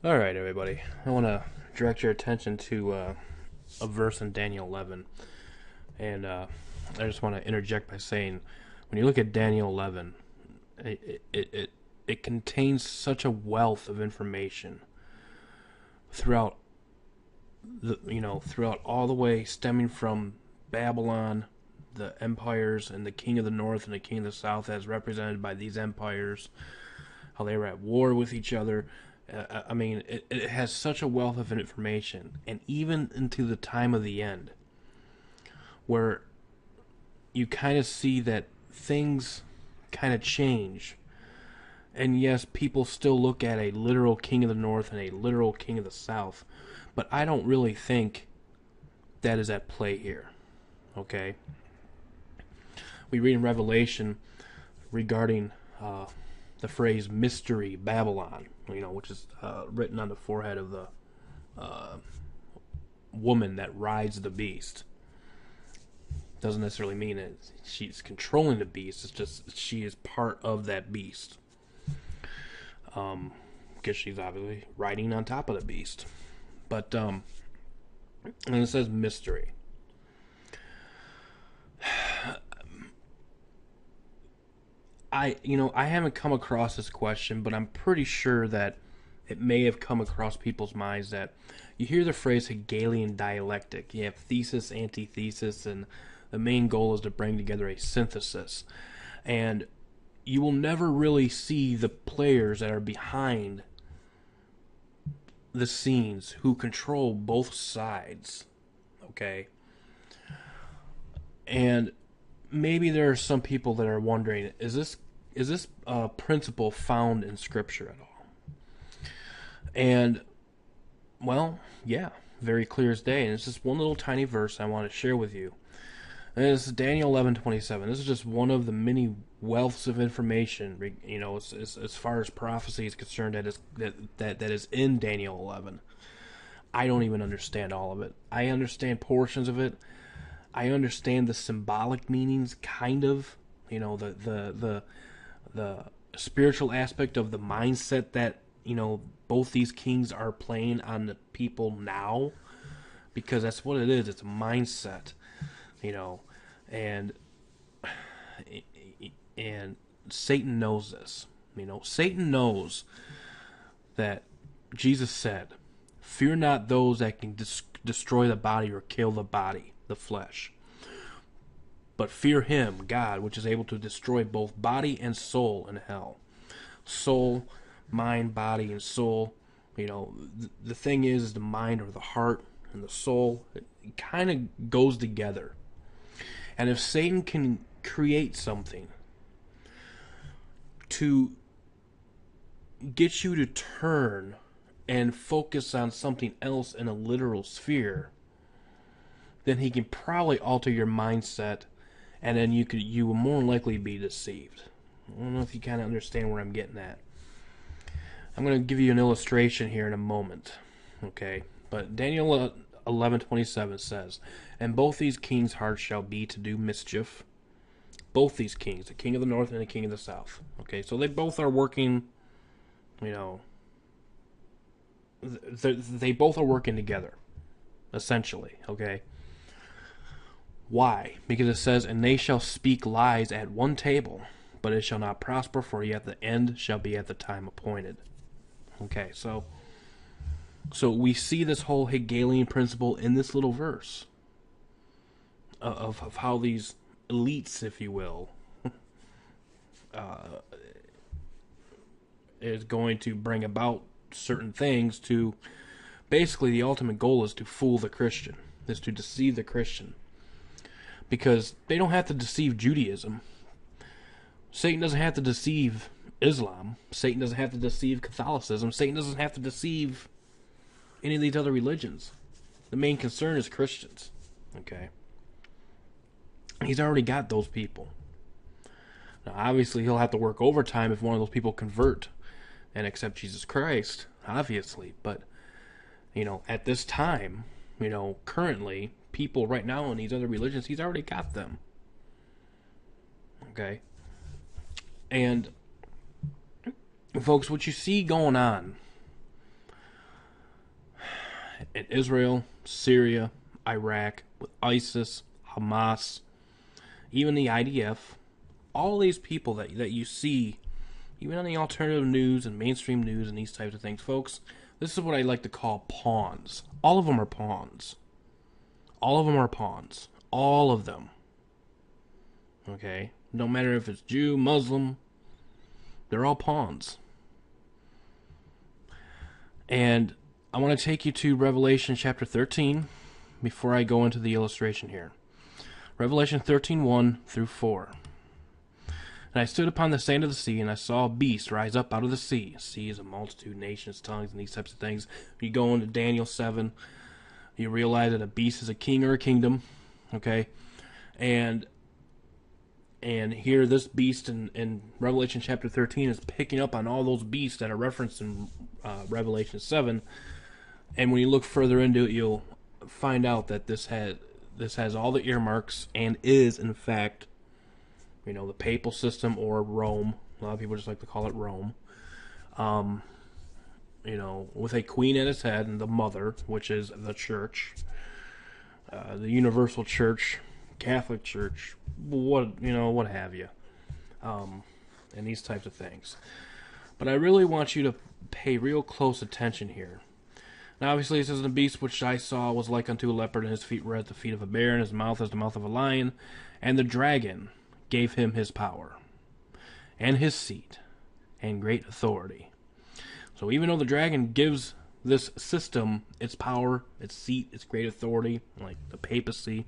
All right, everybody. I want to direct your attention to a verse in Daniel 11, and I just want to interject by saying, when you look at Daniel 11, it contains such a wealth of information throughout throughout all the way stemming from Babylon, the empires, and the king of the north and the king of the south, as represented by these empires, how they were at war with each other. It has such a wealth of information, and even into the time of the end, where you kind of see that things kind of change. And yes, people still look at a literal king of the north and a literal king of the south, but I don't really think that is at play here. Okay? We read in Revelation regarding the phrase mystery Babylon, which is written on the forehead of the woman that rides the beast. Doesn't necessarily mean that she's controlling the beast. It's just she is part of that beast. Because she's obviously riding on top of the beast. But and it says mystery. I haven't come across this question, but I'm pretty sure that it may have come across people's minds that you hear the phrase Hegelian dialectic. You have thesis, antithesis, and the main goal is to bring together a synthesis. And you will never really see the players that are behind the scenes who control both sides. Okay? And maybe there are some people that are wondering, is this principle found in Scripture at all? And, well, yeah, very clear as day. And it's just one little tiny verse I want to share with you. And this is Daniel 11:27. This is just one of the many wealths of information, as far as prophecy is concerned, that is in Daniel 11. I don't even understand all of it. I understand portions of it. I understand the symbolic meanings, kind of. The spiritual aspect of the mindset that both these kings are playing on the people now, because that's what it is. It's a mindset, and Satan knows this. Satan knows that Jesus said, "Fear not those that can destroy the body or kill the body, the flesh. But fear him, God, which is able to destroy both body and soul in hell." Soul, mind, body, and soul. The thing is the mind or the heart and the soul, it kind of goes together. And if Satan can create something to get you to turn and focus on something else in a literal sphere, then he can probably alter your mindset, and then you will more likely be deceived. I don't know if you kind of understand where I'm getting at. I'm going to give you an illustration here in a moment, okay? But Daniel 11:27 says, "And both these kings' hearts shall be to do mischief." Both these kings, the king of the north and the king of the south. Okay, so they both are working, they both are working together, essentially, okay? Why? Because it says, "And they shall speak lies at one table, but it shall not prosper, for yet the end shall be at the time appointed." Okay, so we see this whole Hegelian principle in this little verse of how these elites, if you will, is going to bring about certain things to, basically the ultimate goal is to fool the Christian, is to deceive the Christian. Because they don't have to deceive Judaism. Satan doesn't have to deceive Islam. Satan doesn't have to deceive Catholicism. Satan doesn't have to deceive any of these other religions. The main concern is Christians. Okay? He's already got those people. Now, obviously, he'll have to work overtime if one of those people convert and accept Jesus Christ, obviously. But, at this time, currently, people right now in these other religions, he's already got them. Okay? And, folks, what you see going on in Israel, Syria, Iraq, with ISIS, Hamas, even the IDF, all these people that you see, even on the alternative news and mainstream news and these types of things, folks, this is what I like to call pawns. All of them are pawns. All of them are pawns. All of them. Okay? No matter if it's Jew, Muslim, they're all pawns. And I want to take you to Revelation chapter 13 before I go into the illustration here. Revelation 13:1 through 4. And I stood upon the sand of the sea, and I saw a beast rise up out of the sea. Sea is a multitude, nations, tongues, and these types of things. You go into Daniel 7, you realize that a beast is a king or a kingdom. Okay? And here this beast in Revelation chapter 13 is picking up on all those beasts that are referenced in Revelation 7. And when you look further into it, you'll find out that this has all the earmarks and is, in fact, the papal system, or Rome. A lot of people just like to call it Rome. With a queen at its head and the mother, which is the church, the universal church, Catholic Church, what have you, and these types of things. But I really want you to pay real close attention here. Now, obviously, it says, the beast which I saw was like unto a leopard, and his feet were as the feet of a bear, and his mouth as the mouth of a lion. And the dragon gave him his power, and his seat, and great authority. So even though the dragon gives this system its power, its seat, its great authority, like the papacy,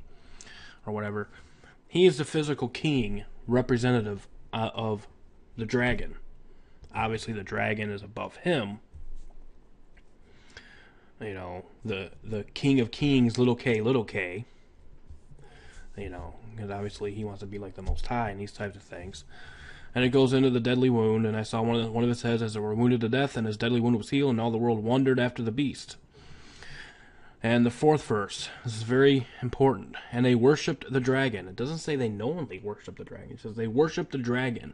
or whatever, he is the physical king representative of the dragon. Obviously, the dragon is above him. The king of kings, little k, because obviously he wants to be like the Most High and these types of things. And it goes into the deadly wound, and I saw one of his heads as it were wounded to death, and his deadly wound was healed, and all the world wondered after the beast. And the fourth verse, this is very important. And they worshipped the dragon. It doesn't say they knowingly worshipped the dragon. It says they worshipped the dragon,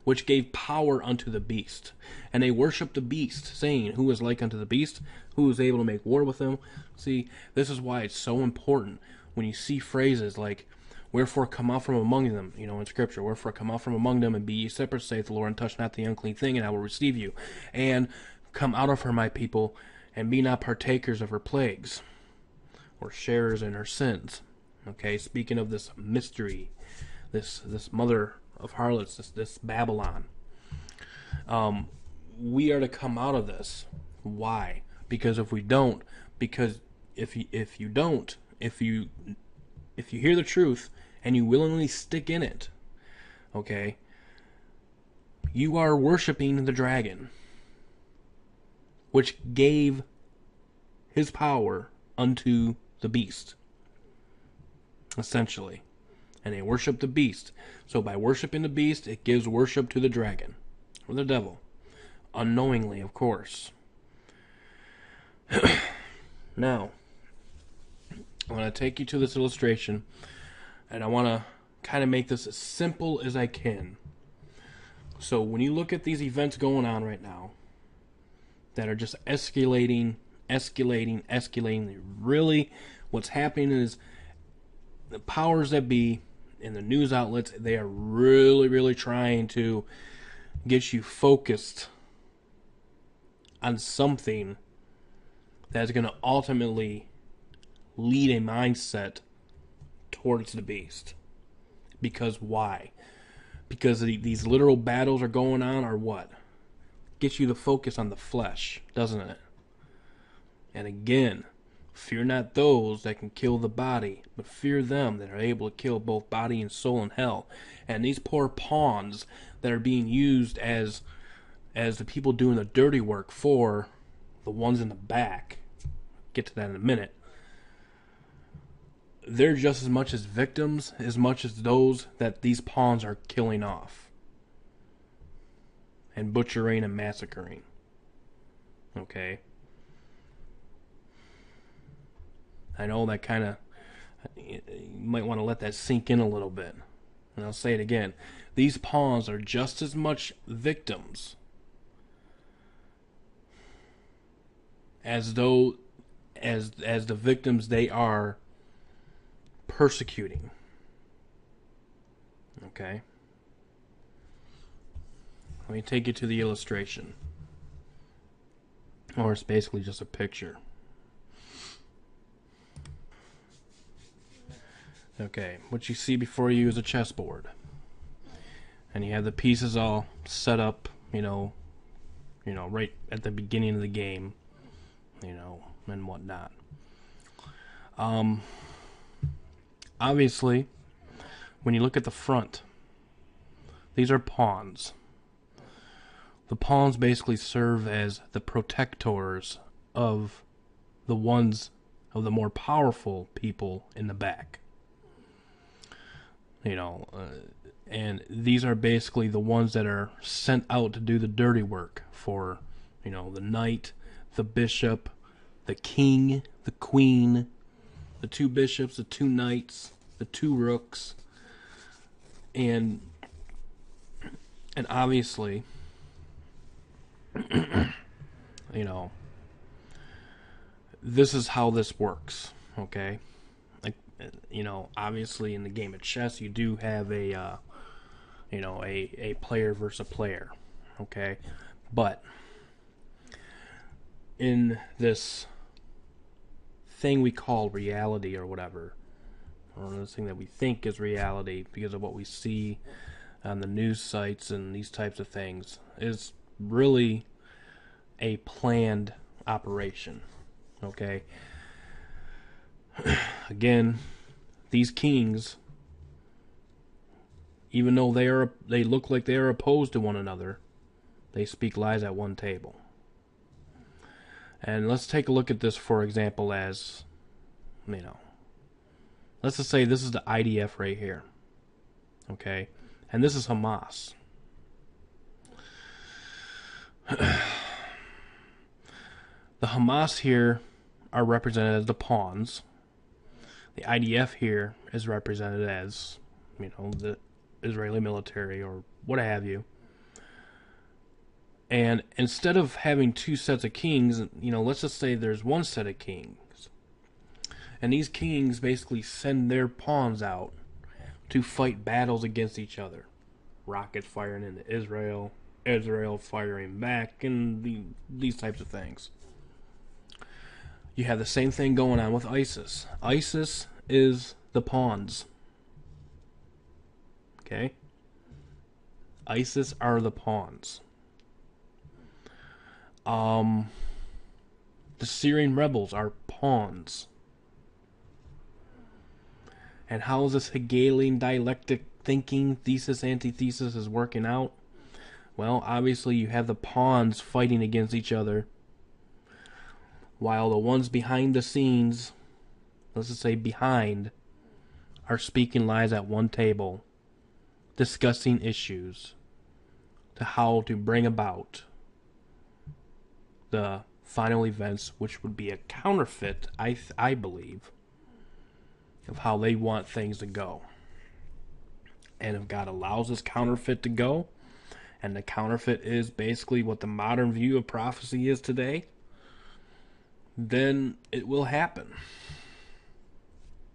which gave power unto the beast. And they worshipped the beast, saying, who is like unto the beast? Who is able to make war with him? See, this is why it's so important when you see phrases like, wherefore come out from among them, in Scripture. Wherefore come out from among them, and be ye separate, saith the Lord, and touch not the unclean thing, and I will receive you. And come out of her, my people, and be not partakers of her plagues, or sharers in her sins. Okay, speaking of this mystery, this mother of harlots, this Babylon. We are to come out of this. Why? Because if you hear the truth and you willingly stick in it, okay, you are worshiping the dragon, which gave his power unto the beast, essentially. And they worship the beast. So by worshiping the beast, it gives worship to the dragon, or the devil, unknowingly, of course. Now, I want to take you to this illustration, and I want to kind of make this as simple as I can. So when you look at these events going on right now that are just escalating, really what's happening is the powers that be in the news outlets, they are really trying to get you focused on something that's going to ultimately lead a mindset towards the beast. Because why? Because these literal battles are going on, or what? Gets you to focus on the flesh, doesn't it? And again, fear not those that can kill the body, but fear them that are able to kill both body and soul in hell. And these poor pawns that are being used as the people doing the dirty work for the ones in the back, get to that in a minute, they're just as much as victims as much as those that these pawns are killing off and butchering and massacring. Okay? I know that kind of, you might want to let that sink in a little bit. And I'll say it again. These pawns are just as much victims as as the victims they are persecuting. Okay? Let me take you to the illustration. Or it's basically just a picture. Okay, what you see before you is a chessboard. And you have the pieces all set up, right at the beginning of the game, and whatnot. Obviously, when you look at the front, these are pawns. The pawns basically serve as the protectors of the more powerful people in the back. And these are basically the ones that are sent out to do the dirty work for, the knight, the bishop, the king, the queen, the two bishops, the two knights, the two rooks, and obviously, this is how this works, okay? Like, obviously in the game of chess, you do have a player versus a player, okay? But in this thing we call reality or whatever, or this thing that we think is reality because of what we see on the news sites and these types of things, is really a planned operation, okay? Again, these kings, even though they look like they are opposed to one another, they speak lies at one table. And let's take a look at this, for example, as, let's just say this is the IDF right here, okay? And this is Hamas. The Hamas here are represented as the pawns. The IDF here is represented as, the Israeli military or what have you. And instead of having two sets of kings, let's just say there's one set of kings. And these kings basically send their pawns out to fight battles against each other. Rockets firing into Israel, Israel firing back, and these types of things. You have the same thing going on with ISIS. ISIS is the pawns. Okay? ISIS are the pawns. The Syrian rebels are pawns. And how is this Hegelian dialectic thinking, thesis, antithesis, is working out? Well, obviously you have the pawns fighting against each other, while the ones behind the scenes, let's just say behind, are speaking lies at one table, discussing issues to how to bring about the final events, which would be a counterfeit, I believe, of how they want things to go. And if God allows this counterfeit to go, and the counterfeit is basically what the modern view of prophecy is today, then it will happen.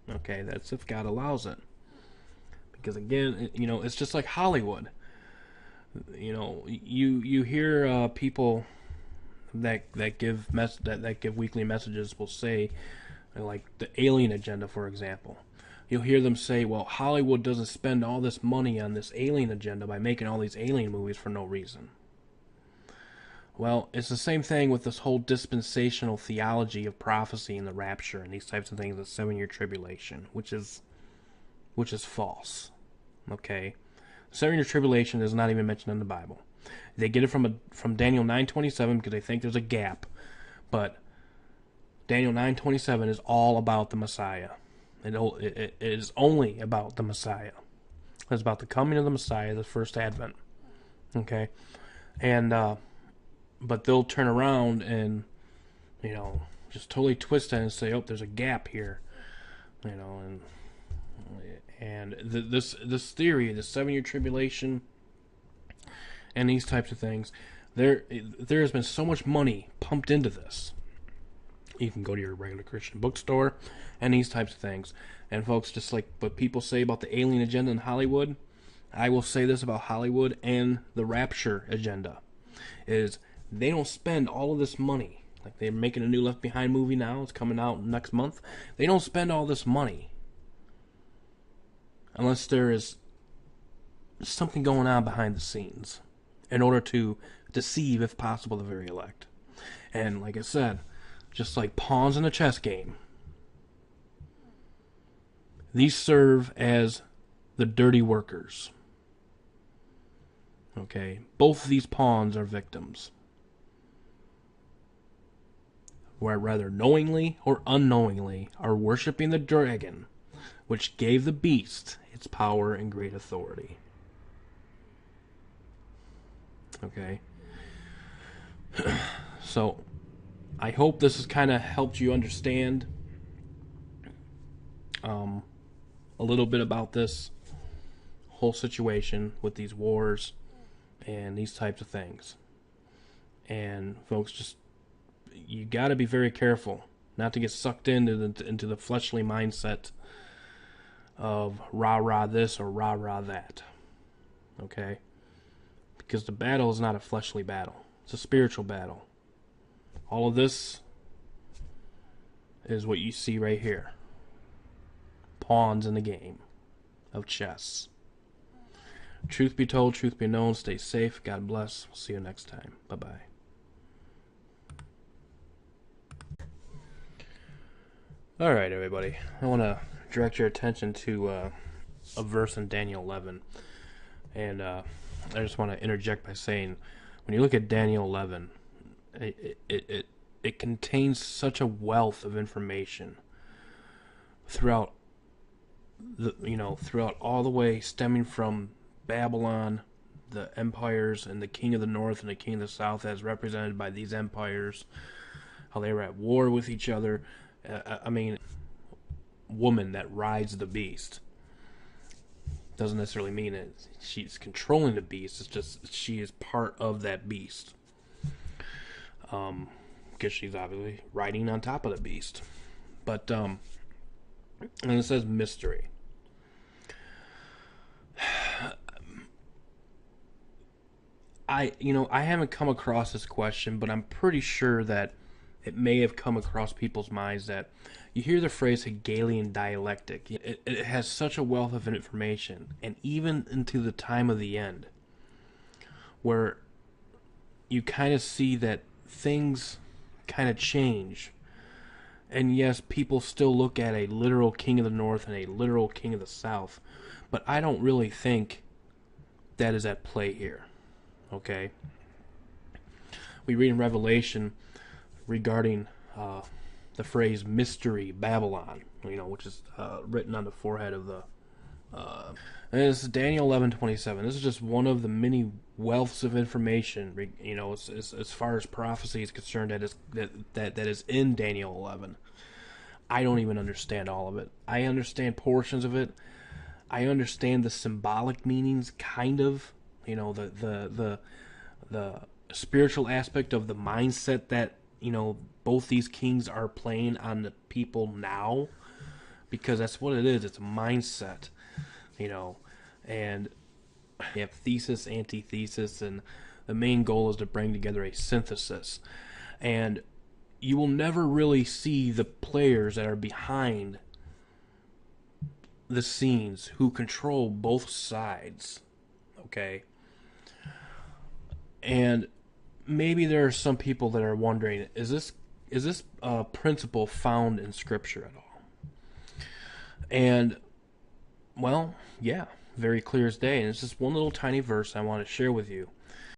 Okay, that's if God allows it. Because again, it's just like Hollywood. You hear people that give weekly messages will say, like the alien agenda, for example. You'll hear them say, well, Hollywood doesn't spend all this money on this alien agenda by making all these alien movies for no reason. Well, it's the same thing with this whole dispensational theology of prophecy and the rapture and these types of things, the 7-year tribulation, which is false. Okay? 7-year tribulation is not even mentioned in the Bible. They get it from Daniel 9:27 because they think there's a gap, but Daniel 9:27 is all about the Messiah. It is only about the Messiah. It's about the coming of the Messiah, the first advent. Okay? And but they'll turn around and just totally twist it and say, oh, there's a gap here. And this theory, the 7-year tribulation and these types of things, there has been so much money pumped into this. You can go to your regular Christian bookstore and these types of things. And folks, just like what people say about the alien agenda in Hollywood, I will say this about Hollywood and the rapture agenda, is they don't spend all of this money. Like, they're making a new Left Behind movie now. It's coming out next month. They don't spend all this money unless there is something going on behind the scenes in order to deceive, if possible, the very elect. And like I said, just like pawns in a chess game, these serve as the dirty workers. Okay? Both of these pawns are victims. Where rather knowingly or unknowingly are worshiping the dragon, which gave the beast its power and great authority. Okay? So, I hope this has kind of helped you understand a little bit about this whole situation with these wars and these types of things. And folks, just you got to be very careful not to get sucked into the fleshly mindset of rah-rah this or rah-rah that. Okay? Because the battle is not a fleshly battle. It's a spiritual battle. All of this is what you see right here. Pawns in the game of chess. Truth be told, truth be known, stay safe. God bless. We'll see you next time. Bye-bye. Alright, everybody. I want to direct your attention to a verse in Daniel 11. And I just want to interject by saying, when you look at Daniel 11, it contains such a wealth of information throughout throughout all the way, stemming from Babylon, the empires, and the king of the north and the king of the south, as represented by these empires, how they were at war with each other. Woman that rides the beast doesn't necessarily mean that she's controlling the beast. It's just she is part of that beast. Because she's obviously riding on top of the beast. But, and it says mystery. I haven't come across this question, but I'm pretty sure that it may have come across people's minds that you hear the phrase Hegelian dialectic. It has such a wealth of information, and even into the time of the end, where you kind of see that things kind of change. And yes, people still look at a literal king of the north and a literal king of the south, but I don't really think that is at play here. Okay? We read in Revelation regarding the phrase mystery Babylon, which is written on the forehead of the and this is Daniel 11:27. This is just one of the many wealths of information, as far as prophecy is concerned, that is in Daniel 11. I don't even understand all of it. I understand portions of it. I understand the symbolic meanings, kind of. The spiritual aspect of the mindset that both these kings are playing on the people now, because that's what it is. It's a mindset. And you have thesis, antithesis, and the main goal is to bring together a synthesis. And you will never really see the players that are behind the scenes who control both sides. Okay? And maybe there are some people that are wondering, is this principle found in Scripture at all? And well, yeah, very clear as day. And it's just one little tiny verse I want to share with you.